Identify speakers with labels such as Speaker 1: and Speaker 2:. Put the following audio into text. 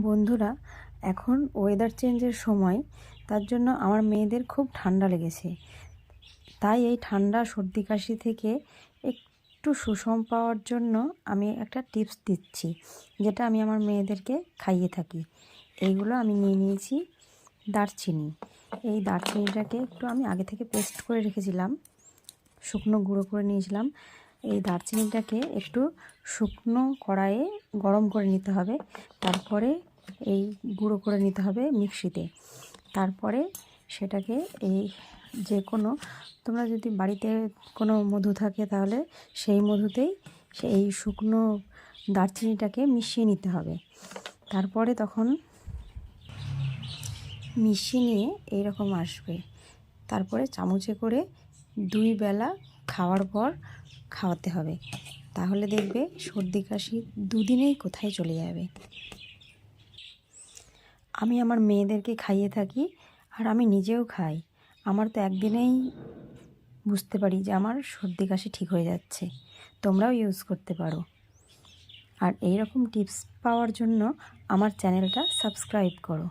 Speaker 1: বন্ধুরা, এখন ওয়েদার চেঞ্জের সময়, তার জন্য আমার মেয়েদের খুব ঠান্ডা লেগেছে। তাই এই ঠান্ডা সর্দি কাশি থেকে একটু সুষম পাওয়ার জন্য আমি একটা টিপস দিচ্ছি, যেটা আমি আমার মেয়েদেরকে খাইয়ে থাকি। এইগুলো আমি নিয়ে নিয়েছি দারচিনি। এই দারচিনিটাকে একটু আমি আগে থেকে পেস্ট করে রেখেছিলাম, শুকনো গুঁড়ো করে নিয়েছিলাম। এই দারচিনিটাকে একটু শুকনো কড়াইয়ে গরম করে নিতে হবে, তারপরে এই গুঁড়ো করে নিতে হবে মিক্সিতে। তারপরে সেটাকে এই যে কোনো, তোমরা যদি বাড়িতে কোনো মধু থাকে তাহলে সেই মধুতেই এই শুকনো দারচিনিটাকে মিশিয়ে নিতে হবে। তারপরে তখন মিশিয়ে নিয়ে এইরকম আসবে। তারপরে চামচে করে 2 বেলা খাওয়ার পর খাওয়াতে হবে। তাহলে দেখবে সর্দি কাশি 2 দিনেই কোথায় চলে যাবে। আমি আমার মেয়েদেরকে খাইয়ে থাকি, আর আমি নিজেও খাই। আমার তো একদিনেই বুঝতে পারি যে আমার সর্দি কাশি ঠিক হয়ে যাচ্ছে। তোমরাও ইউজ করতে পারো। আর এই রকম টিপস পাওয়ার জন্য আমার চ্যানেলটা সাবস্ক্রাইব করো।